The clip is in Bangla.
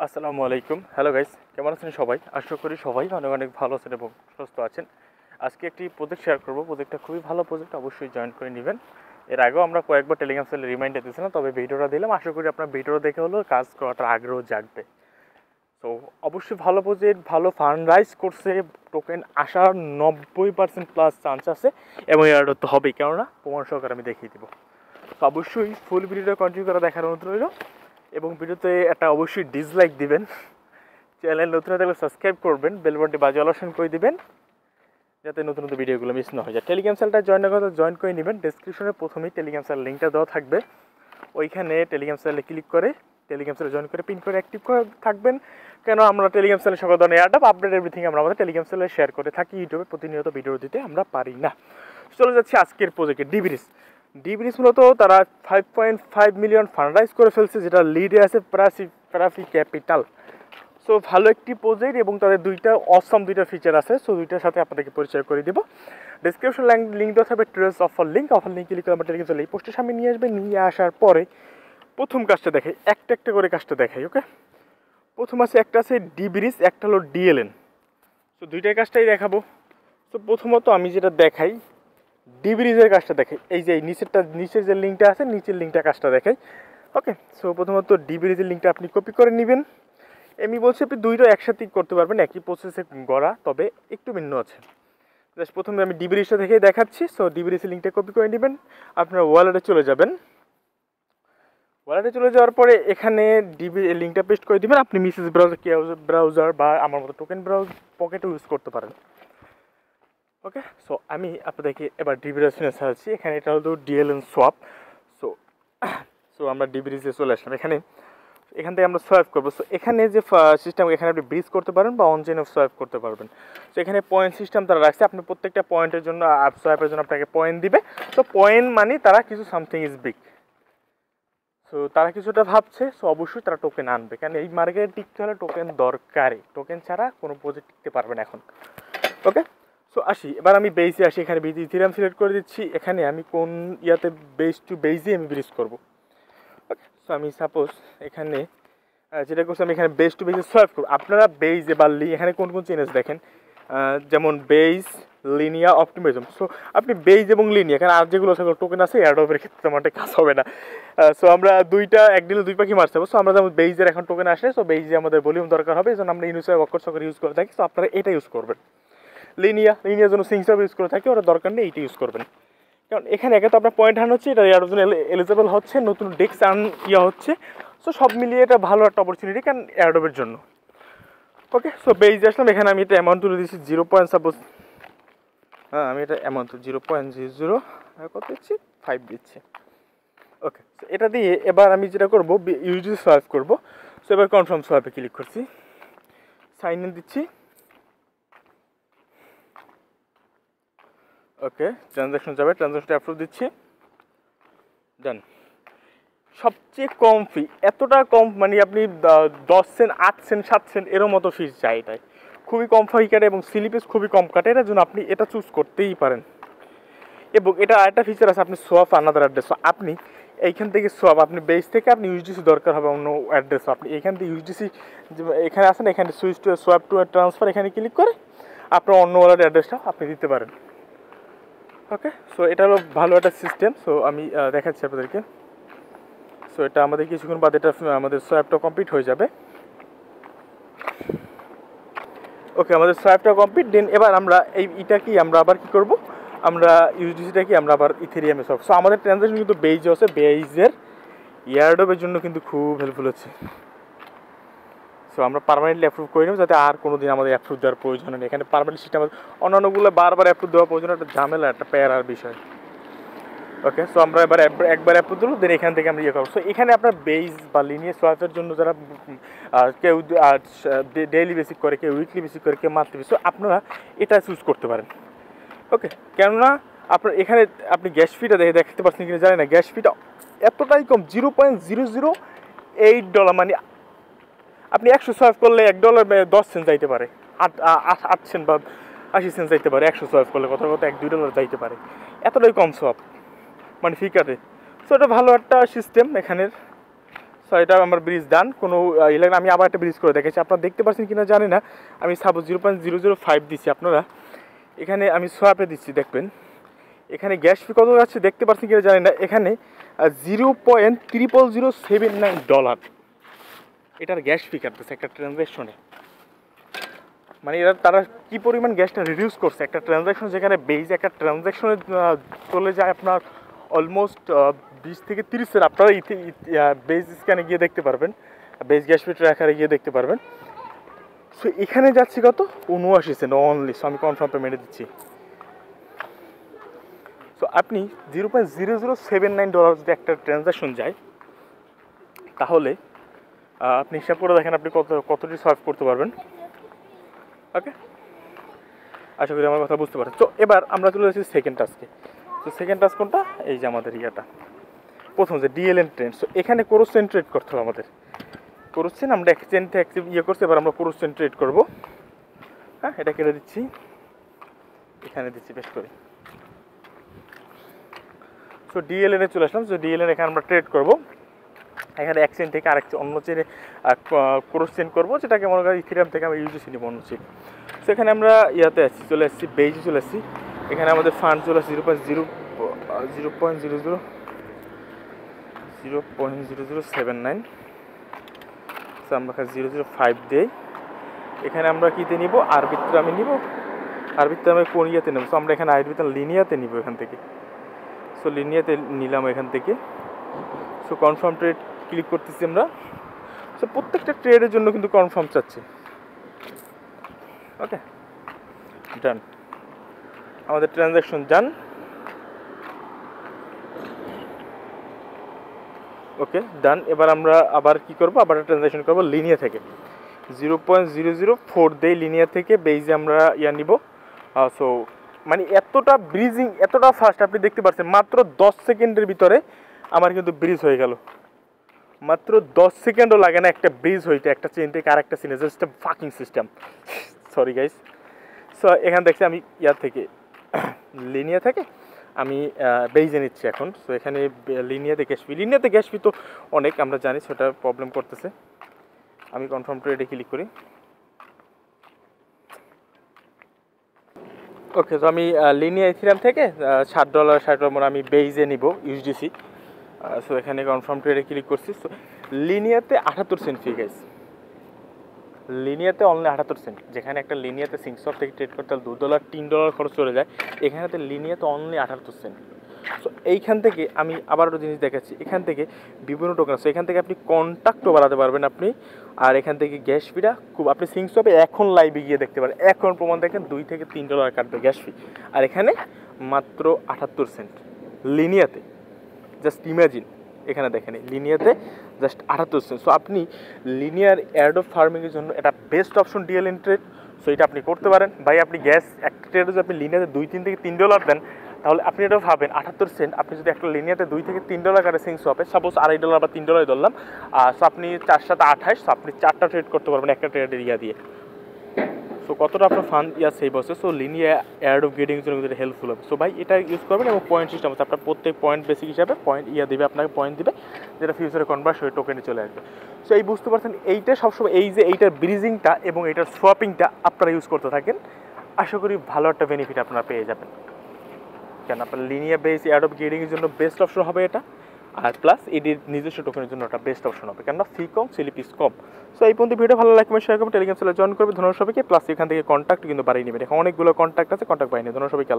আসসালামু আলাইকুম। হ্যালো গাইস, কেমন আছেন সবাই? আশা করি সবাই অনেক অনেক ভালো আছেন এবং সুস্থ আছেন। আজকে একটি প্রজেক্ট শেয়ার করব। প্রজেক্টটা খুবই ভালো প্রজেক্ট, অবশ্যই জয়েন করে নেবেন। এর আগেও আমরা কয়েকবার টেলিগ্রাম চ্যানেলে রিমাইন্ডার দিয়েছিলাম, তবে ভিডিওটা দিলাম। আশা করি আপনার ভিডিওটা দেখে হলো কাজ করাটার আগ্রহ জাগবে। তো অবশ্যই ভালো প্রজেক্ট, ভালো ফান্ড রাইজ করছে, টোকেন আসার 90% প্লাস চান্স আছে এবং এর তো হবেই, কেননা প্রমাণ সহকারে আমি দেখিয়ে দিব। তো অবশ্যই ফুল ভিডিওটা কন্টিনিউ করে দেখার অনুরোধ রইল এবং ভিডিওতে একটা অবশ্যই ডিসলাইক দিবেন। চ্যানেল নতুন থাকলে সাবস্ক্রাইব করবেন, বেল বাটনটি বাজে অপশন করে দিবেন যাতে নতুন নতুন ভিডিওগুলো মিস না হয়ে যায়। টেলিগ্রাম চ্যানেলটা জয়েন করে নেবেন। ডেসক্রিপশনে প্রথমেই টেলিগ্রাম চ্যানেল লিঙ্কটা দেওয়া থাকবে। ওইখানে টেলিগ্রাম চ্যানেলে ক্লিক করে টেলিগ্রাম চ্যানেলে জয়েন করে পিন করে অ্যাক্টিভ করে থাকবেন। কেন আমরা টেলিগ্রাম চ্যানেলে সকল ধরনের এয়ারড্রপ আপডেট এভরিথিং আমরা আমাদের টেলিগ্রাম চ্যানেলে শেয়ার করে থাকি। ইউটিউবে প্রতিনিয়ত ভিডিও দিতে আমরা পারি না। চলে যাচ্ছি আজকের প্রজেক্টে ডিব্রিজ মূলত তারা 5.5 মিলিয়ন ফান্ড রাইজ করে ফেলছে, যেটা লিডে আছে প্রাফি ক্যাপিটাল। সো ভালো একটি প্রজেক্ট এবং তাদের দুইটা ফিচার আছে। সো দুইটার সাথে আপনাদেরকে পরিচয় করে দিব। ডিসক্রিপশন লিঙ্ক দেওয়া থাকবে, ট্রেস অফার লিঙ্ক ক্লিক করে আমার টেলিগ্রাম চ্যানেল এই পোস্টের সামনে নিয়ে আসবে। নিয়ে আসার পরে প্রথম কাজটা দেখাই, একটা করে কাজটা দেখাই। ওকে, প্রথম আছে একটা আছে ডিব্রিজ, একটা হলো ডিএলএন। সো দুইটাই কাজটাই দেখাবো। তো প্রথমত আমি যেটা দেখাই ডিব্রিজের কাজটা দেখাই। এই যে নিচের যে লিঙ্কটা আছে, নিচের লিঙ্কটা কাজটা দেখাই। ওকে, সো প্রথমত ডিব্রিজের লিঙ্কটা আপনি কপি করে নেবেন। আমি বলছি আপনি দুইটা একসাথেই করতে পারবেন, একই প্রসেসে গড়া, তবে একটু ভিন্ন আছে। জাস্ট প্রথমে আমি ডিব্রিজটা থেকেই দেখাচ্ছি। সো ডিব্রিজের লিঙ্কটা কপি করে নেবেন, আপনার ওয়ালেটে চলে যাবেন। ওয়ালেটে চলে যাওয়ার পরে এখানে লিঙ্কটা পেস্ট করে দিবেন। আপনি মিসেস ব্রাউজার বা আমার মতো টোকেন পকেটও ইউজ করতে পারেন। ওকে, সো আমি আপনাদেরকে এবার ডিব্রিজে ছাড়ছি। এখানে এটা হলো ডিএলএন সোয়াপ। সো আমরা ডিব্রিজে চলে আসলাম। এখান থেকে আমরা সোয়াইপ করবো। সো এখানে যে সিস্টেম, এখানে আপনি ব্রিজ করতে পারেন বা অনচেনে সোয়াইপ করতে পারবেন। সো এখানে পয়েন্ট সিস্টেম তারা রাখছে। আপনি প্রত্যেকটা পয়েন্টের জন্য সোয়াইপের জন্য আপনাকে পয়েন্ট দিবে। সো পয়েন্ট মানে তারা কিছু সামথিং ইজ বিগ। সো তারা কিছুটা ভাবছে। সো অবশ্যই তারা টোকেন আনবে, কারণ এই মার্কেটে টিকতে হলে টোকেন দরকারই। টোকেন ছাড়া কোনো প্রজেক্ট টিকতে পারবে না এখন। ওকে, সো আসি, এবার আমি বেইজে আসি। এখানে ইথেরিয়াম সিলেক্ট করে দিচ্ছি। এখানে আমি কোন ইয়াতে বেস টু বেইজে আমি ব্রিজ করবো। ওকে, সো আমি সাপোজ এখানে যেটা করছি, আমি এখানে বেস টু বেইজে সোয়াইপ করবো। আপনারা বেইজে বা এখানে কোন চেঞ্জেস দেখেন, যেমন বেইজ, লিনিয়া, অপটিমিজম। সো আপনি বেইজ এবং লিনিয়া, কারণ আর যেগুলো সেগুলো টোকেন আছে এয়ারড্রপের ক্ষেত্রে তেমন একটা কাজ হবে না। সো আমরা এক দিনে দুই পাখি মারতে হবে। সো আমরা যেমন বেইজের এখন টোকেন আসে, সো বেইজে আমাদের ভলিউম দরকার হবে, এই জন্য আমরা ইউনিসয় অক্ষর ইউজ করে থাকি। সো আপনারা এটা ইউজ করবেন। লিনিয়ার জন্য সিংসাপ ইউজ করে থাকি, ওরা দরকার নেই এইটা ইউজ করবেন। কারণ এখানে একে তো আপনার পয়েন্ট হান হচ্ছে, এটা এর জন্য এলিজেবল হচ্ছে, নতুন ডেস্ক হচ্ছে। সো সব মিলিয়ে এটা ভালো একটা অপরচুনিটি, কারণ এয়ারড্রপের জন্য। ওকে, সো বেইজে আসলাম। এখানে আমি এটা অ্যামাউন্ট তুলে দিচ্ছি 0. সাপোজ আমি এটা অ্যামাউন্ট 0.00 কত দিচ্ছি, 5 দিচ্ছি। ওকে, সো এটা দিয়ে এবার আমি যেটা করবো, ইউজিসি সোয়াইপ করবো। সো এবার কনফার্ম সোয়াইপে ক্লিক করছি, সাইন ইন দিচ্ছি। ওকে, ট্রানজ্যাকশন যাবে, ট্রানজ্যাকশনটা অ্যাপ্রুভ দিচ্ছি, ডান। সবচেয়ে কম ফি, এতটা কম মানে আপনি 10 সেন্ট, 8 সেন্ট, 7 সেন্ট এরও মতো ফি চাই। এটাই খুবই কম ফি কাটে এবং স্লিপেজ খুবই কম কাটে। এটার জন্য আপনি এটা চুজ করতেই পারেন। এবং এটা আরেকটা ফিচার আছে, আপনি সোয়াপ আনাদার অ্যাড্রেস। আপনি এইখান থেকে সোয়াপ, আপনি বেস থেকে আপনি ইউএসডিসি দরকার হবে অন্য অ্যাড্রেস, আপনি এখান থেকে ইউএসডিসি এখানে আসেন, এখানে switch to swap to transfer, এখানে ক্লিক করে আপনার অন্য ওয়ালেট অ্যাড্রেসটা আপনি দিতে পারেন। ওকে, সো এটা হলো ভালো একটা সিস্টেম। সো আমি দেখাচ্ছি আপনাদেরকে। সো এটা আমাদের কিছুক্ষণ বাদ এটা আমাদের সোয়াপটা কমপ্লিট হয়ে যাবে। ওকে, আমাদের সোয়াপটা কমপ্লিট। দেন এবার আমরা আমরা আবার কি করব, আমরা ইউএসডিসিটা কি আমরা আবার ইথেরিয়ামে সোয়াপ। সো আমাদের ট্রানজ্যাকশন কিন্তু বেইজে আছে, বেইজের এয়ারড্রপের জন্য কিন্তু খুব হেল্পফুল হচ্ছে। সো আমরা পার্মানেন্টলি অ্যাপ্রুভ করে নেব, যাতে আর কোনো দিন আমাদের অ্যাপ্রুভ দেওয়ার প্রয়োজন নেই। এখানে পার্মানেন্ট সিস্টেম, অন্যান্যগুলো বারবার অ্যাপ্রুভ দেওয়ার প্রয়োজন, একটা ঝামেলা, একটা প্যারার বিষয়। ওকে, সো আমরা এবার একবার অ্যাপ্রুভ দিল, দেন এখান থেকে আমরা ইয়ে করবো। সো এখানে আপনার বেইজ বা লিনিয়ার সোয়াপের জন্য যারা কেউ ডেইলি বেসিক করে, কেউ উইকলি বেসিক করে, কেউ মান্থলি বেসিক, আপনারা এটা চুজ করতে পারেন। ওকে, কেননা আপনার এখানে আপনি গ্যাস ফিটা দেখতে পাচ্ছেন কিনা জানি না, গ্যাস ফিটা এতটাই কম, $0.008। মানে আপনি 100 সোয়াইপ করলে $1 10 সেন্ট যাইতে পারে, 8 সেন্ট বা 80 সেন্ট যাইতে পারে 100 সোয়াইপ করলে, কথা $1-2 যাইতে পারে, এতটাই কম সোয়াপ মানে ফি কাটে। সো এটা ভালো একটা সিস্টেম এখানের। সো সো এটা আমার ব্রিজ ডান, কোনো ইলেকট্রিক আমি আবার একটা ব্রিজ করে দেখেছি, আপনারা দেখতে পাচ্ছেন কিনা জানি না। আমি সাপোজ 0.005 দিচ্ছি, আপনারা এখানে আমি সোয়াপে দিচ্ছি, দেখবেন এখানে গ্যাস ফি কত যাচ্ছে দেখতে পাচ্ছেন কিনা জানি না। এখানে $0.00079 এটার গ্যাস ফি কাটতেছে একটা ট্রানজ্যাকশনে। মানে এরা তারা কী পরিমাণ গ্যাসটা রিডিউস করছে একটা ট্রানজ্যাকশন, যেখানে বেজ একটা ট্রানজ্যাকশনে চলে যায় আপনার অলমোস্ট 20 থেকে 30 সেন্ট। আপনারা বেজ স্ক্যানে গিয়ে দেখতে পারবেন, বেজ গ্যাস ফি ট্র্যাকারে গিয়ে দেখতে পারবেন। সো এখানে যাচ্ছি কত 79 সেন্ট অনলি। সো আমি কনফার্ম পেমেন্টে দিচ্ছি। সো আপনি $0.0079 যদি একটা ট্রানজ্যাকশন যায়, তাহলে আপনি হিসাব করে দেখেন আপনি কতটি সার্ভ করতে পারবেন। ওকে, আশা করি আমার কথা বুঝতে পারেন। তো এবার আমরা চলে যাচ্ছি সেকেন্ড টাস্কে। তো সেকেন্ড টাস্ক কোনটা? এই যে আমাদের ইয়াটা প্রথম যে ডিএলএন ট্রেন্ড। সো এখানে ক্রস চেইন ট্রেড করতে হবে আমাদের। ক্রস চেইন আমরা এক্সচেঞ্জে ইয়ে করছি, এবার আমরা ক্রস চেইন ট্রেড করবো। হ্যাঁ, এটা কেটে দিচ্ছি, এখানে দিচ্ছি বেশ করে। সো ডিএলএনে চলে আসলাম। সো ডিএলএন এখানে আমরা ট্রেড করবো। এখানে এক চেইন থেকে আরেক অন্য চেইনে ক্রস চেইন করবো, যেটাকে মনে করি ইথিরিয়াম থেকে আমি ইউজিসি নিব অন্য চেইন। সো এখানে আমরা ইয়াতে আসছি, চলে আসছি বেইজে চলে আসছি। এখানে আমাদের ফান্ড চলে আসছে 0.0079। সো আমরা 005 দিই। এখানে আমরা কীতে নিব? আরবিত্র আমি নিব। আরবিত্র আমি কোন ইয়াতে নেব? সো আমরা এখানে আরবিত্র লিনিয়াতে নিব এখান থেকে। সো লিনিয়াতে নিলাম এখান থেকে। সো কনফার্ম ট্রেড ক্লিক করতেছি আমরা। সো প্রত্যেকটা ট্রেডের জন্য কিন্তু কনফার্ম চাচ্ছে। ওকে, ডান, আমাদের ট্রানজ্যাকশন ডান। ওকে, ডান। এবার আমরা আবার কি করব? আবার ট্রানজ্যাকশন করব লিনিয়া থেকে। 0.004 দেই লিনিয়া থেকে, বেইজে আমরা ইয়া নিব। সো মানে এতটা ব্রিজিং, এতটা ফাস্ট আপনি দেখতে পাচ্ছেন, মাত্র 10 সেকেন্ডের ভিতরে আমার কিন্তু ব্রিজ হয়ে গেল। মাত্র 10 সেকেন্ডও লাগে না একটা ব্রিজ হইতে, একটা চেইন থেকে আরেকটা চেইনে। Just fucking system, sorry guys. So এখানে দেখছি আমি ইয়ার থেকে লিনিয়া থেকে আমি বেইজে নিচ্ছি এখন। সো এখানে লিনিয়াতে গ্যাস ফি তো অনেক আমরা জানি, সেটা প্রবলেম করতেছে। আমি কনফার্ম ট্রেডে ক্লিক করি। ওকে, তো আমি লিনিয়া ইথিরিয়াম থেকে $60 আমি বেইজে নিব ইউএসডিসি। সো এখানে কনফার্ম ট্রেডে ক্লিক করছি। সো লিনিয়াতে 78 সেন্ট ফি গাইস, লিনিয়াতে অনলি 78 সেন্ট। যেখানে একটা লিনিয়াতে সিংসপ থেকে ট্রেড করতে হলে $2 $3 খরচ চলে যায়, এখানেতে লিনিয়াতে অনলি 78 সেন্ট। সো এইখান থেকে আমি আবার একটা জিনিস দেখাচ্ছি, এখান থেকে বিভিন্ন টোকেন আছে, এখান থেকে আপনি কন্ট্যাক্টও বাড়াতে পারবেন আপনি। আর এখান থেকে গ্যাস ফিটা খুব, আপনি সিংসপে এখন লাইভে গিয়ে দেখতে পারেন, এখন প্রমাণ দেখেন $2 থেকে $3 কাটবে গ্যাস ফি। আর এখানে মাত্র 78 সেন্ট লিনিয়াতে। জাস্ট ইমাজিন, এখানে দেখেন লিনিয়াতে জাস্ট 78 সেন্ট। সো আপনি লিনিয়ার এয়ারড্রপ ফার্মিংয়ের জন্য এটা বেস্ট অপশন ডিএলএন ট্রেড। সো এটা আপনি করতে পারেন ভাই। আপনি গ্যাস একটা ট্রেডে যদি আপনি লিনিয়াতে $2 থেকে $3 দেন, তাহলে আপনি এটা ভাবেন 78 সেন্ট। আপনি যদি একটা লিনিয়াতে $2 থেকে $3 কাটে সিংসপে, সাপোজ $2.5 বা $3 ধরলাম, সো আপনি 4 × 7 = 28। সো আপনি 4টা ট্রেড করতে পারবেন একটা ট্রেডের ইয়া দিয়ে। সো কতটা আপনার ফান্ড সেভ হচ্ছে। সো লিনিয়া এয়ারড্রপ গেটিংয়ের জন্য কিন্তু হেল্পফুল হবে। সো ভাই এটা ইউজ করবেন, এবং পয়েন্ট সিস্টেম আছে, আপনার প্রত্যেক পয়েন্ট বেসিক হিসাবে পয়েন্ট দেবে, আপনাকে পয়েন্ট দিবে, যেটা ফিউচারে কনভার্ট হয়ে টোকেনে চলে আসবে। সো এই বুঝতে পারছেন, এইটা সবসময় এই যে এইটার ব্রিজিংটা এবং এইটার সোয়াপিংটা আপনারা ইউজ করতে থাকেন, আশা করি ভালো একটা বেনিফিট আপনারা পেয়ে যাবেন। কেন আপনার লিনিয়া বেস এয়ারড্রপ গেটিংয়ের জন্য বেস্ট অপশন হবে এটা। আর প্লাস এটির নিজস্ব টোকেনের জন্য একটা বেস্ট অপশন হবে, কেননা ফি কম, স্লিপিস কম। সো এই পর্যন্ত ভিডিও ভালো লাগবে, শেয়ার করবেন, টেলিগ্রাম চ্যানেলে জয়েন করবে। ধন্যবাদ সবাইকে। প্লাস এখান থেকে কন্ট্যাক্ট কিন্তু বাড়িয়ে নেবেন, এখানে অনেকগুলো কন্ট্যাক্ট আছে, কন্ট্যাক্ট বাড়িয়ে নেবেন। ধন্যবাদ সবাইকে।